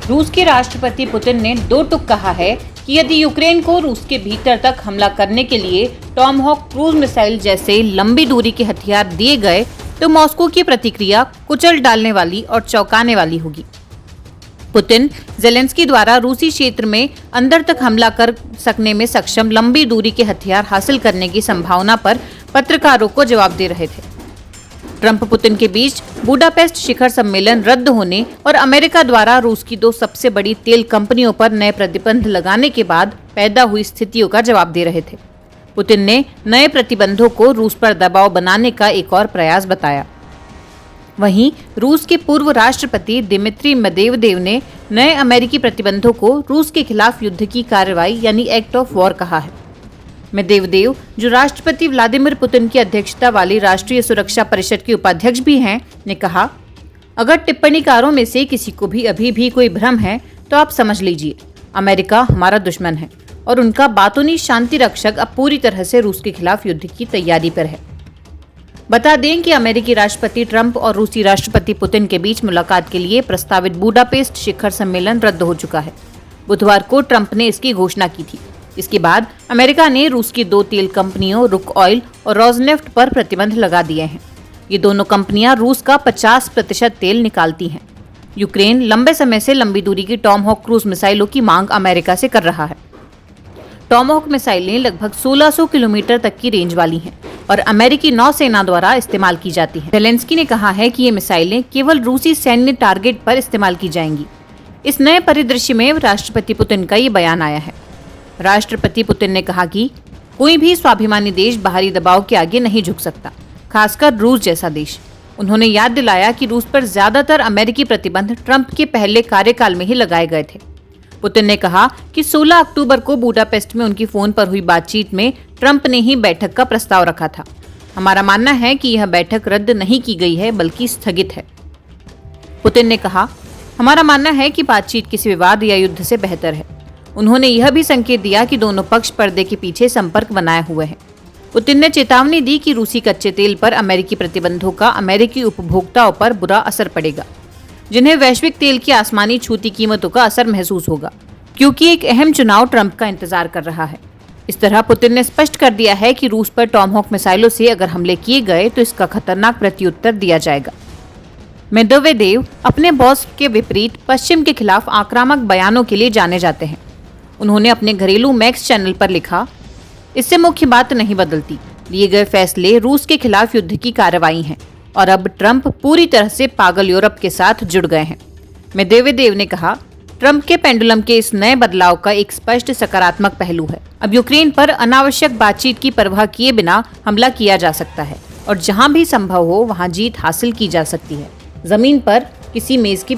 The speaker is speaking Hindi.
रूस के राष्ट्रपति पुतिन ने दो टूक कहा है कि यदि यूक्रेन को रूस के भीतर तक हमला करने के लिए टॉमहॉक क्रूज मिसाइल जैसे लंबी दूरी के हथियार दिए गए तो मॉस्को की प्रतिक्रिया कुचल डालने वाली और चौंकाने वाली होगी। पुतिन जेलेंस्की द्वारा रूसी क्षेत्र में अंदर तक हमला कर सकने में सक्षम लंबी दूरी के हथियार हासिल करने की संभावना पर पत्रकारों को जवाब दे रहे थे। ट्रंप पुतिन के बीच बुडापेस्ट शिखर सम्मेलन रद्द होने और अमेरिका द्वारा रूस की दो सबसे बड़ी तेल कंपनियों पर नए प्रतिबंध लगाने के बाद पैदा हुई स्थितियों का जवाब दे रहे थे। पुतिन ने नए प्रतिबंधों को रूस पर दबाव बनाने का एक और प्रयास बताया। वहीं रूस के पूर्व राष्ट्रपति दिमित्री मेदवेदेव ने नए अमेरिकी प्रतिबंधों को रूस के खिलाफ युद्ध की कार्रवाई यानी एक्ट ऑफ वॉर कहा है। मेदवेदेव, जो राष्ट्रपति व्लादिमीर पुतिन की अध्यक्षता वाली राष्ट्रीय सुरक्षा परिषद के उपाध्यक्ष भी हैं, ने कहा, अगर टिप्पणीकारों में से किसी को भी अभी भी कोई भ्रम है तो आप समझ लीजिए, अमेरिका हमारा दुश्मन है और उनका बातूनी शांति रक्षक अब पूरी तरह से रूस के खिलाफ युद्ध की तैयारी पर है। बता दें कि अमेरिकी राष्ट्रपति ट्रंप और रूसी राष्ट्रपति पुतिन के बीच मुलाकात के लिए प्रस्तावित बुडापेस्ट शिखर सम्मेलन रद्द हो चुका है। बुधवार को ट्रंप ने इसकी घोषणा की थी। इसके बाद अमेरिका ने रूस की दो तेल कंपनियों रुक ऑयल और रोजनेफ्ट पर प्रतिबंध लगा दिए हैं। ये दोनों कंपनियां रूस का 50% तेल निकालती हैं। यूक्रेन लंबे समय से लंबी दूरी की टॉमहॉक क्रूज मिसाइलों की मांग अमेरिका से कर रहा है। टॉमहॉक मिसाइलें लगभग 1600 किलोमीटर तक की रेंज वाली हैं और अमेरिकी नौसेना द्वारा इस्तेमाल की जाती हैं। जेलेंस्की ने कहा है कि ये मिसाइलें केवल रूसी सैन्य टारगेट पर इस्तेमाल की जाएंगी। इस नए परिदृश्य में राष्ट्रपति पुतिन का ये बयान आया है। राष्ट्रपति पुतिन ने कहा कि कोई भी स्वाभिमानी देश बाहरी दबाव के आगे नहीं झुक सकता, खासकर रूस जैसा देश। उन्होंने याद दिलाया कि रूस पर ज्यादातर अमेरिकी प्रतिबंध ट्रंप के पहले कार्यकाल में ही लगाए गए थे। पुतिन ने कहा कि 16 अक्टूबर को बुडापेस्ट में उनकी फोन पर हुई बातचीत में ट्रंप ने ही बैठक का प्रस्ताव रखा था। हमारा मानना है कि यह बैठक रद्द नहीं की गई है बल्कि स्थगित है। पुतिन ने कहा, हमारा मानना है कि बातचीत किसी विवाद या युद्ध से बेहतर है। उन्होंने यह भी संकेत दिया कि दोनों पक्ष पर्दे के पीछे संपर्क बनाए हुए हैं। पुतिन ने चेतावनी दी कि रूसी कच्चे तेल पर अमेरिकी प्रतिबंधों का अमेरिकी उपभोक्ताओं पर बुरा असर पड़ेगा, जिन्हें वैश्विक तेल की आसमानी छूती कीमतों का असर महसूस होगा, क्योंकि एक अहम चुनाव ट्रंप का इंतजार कर रहा है। इस तरह पुतिन ने स्पष्ट कर दिया है कि रूस पर टॉमहॉक मिसाइलों से अगर हमले किए गए तो इसका खतरनाक प्रत्युत्तर दिया जाएगा। मेदवेदेव अपने बॉस के विपरीत पश्चिम के खिलाफ आक्रामक बयानों के लिए जाने जाते हैं। उन्होंने अपने घरेलू मैक्स चैनल पर लिखा, इससे मुख्य बात नहीं बदलती, लिए गए फैसले रूस के खिलाफ युद्ध की कार्रवाई हैं और अब ट्रंप पूरी तरह से पागल यूरोप के साथ जुड़ गए हैं। मेदवेदेव ने कहा, ट्रंप के पेंडुलम के इस नए बदलाव का एक स्पष्ट सकारात्मक पहलू है। अब यूक्रेन पर अनावश्यक बातचीत की परवाह किए बिना हमला किया जा सकता है और जहां भी संभव हो वहां जीत हासिल की जा सकती है। जमीन पर किसी मेज की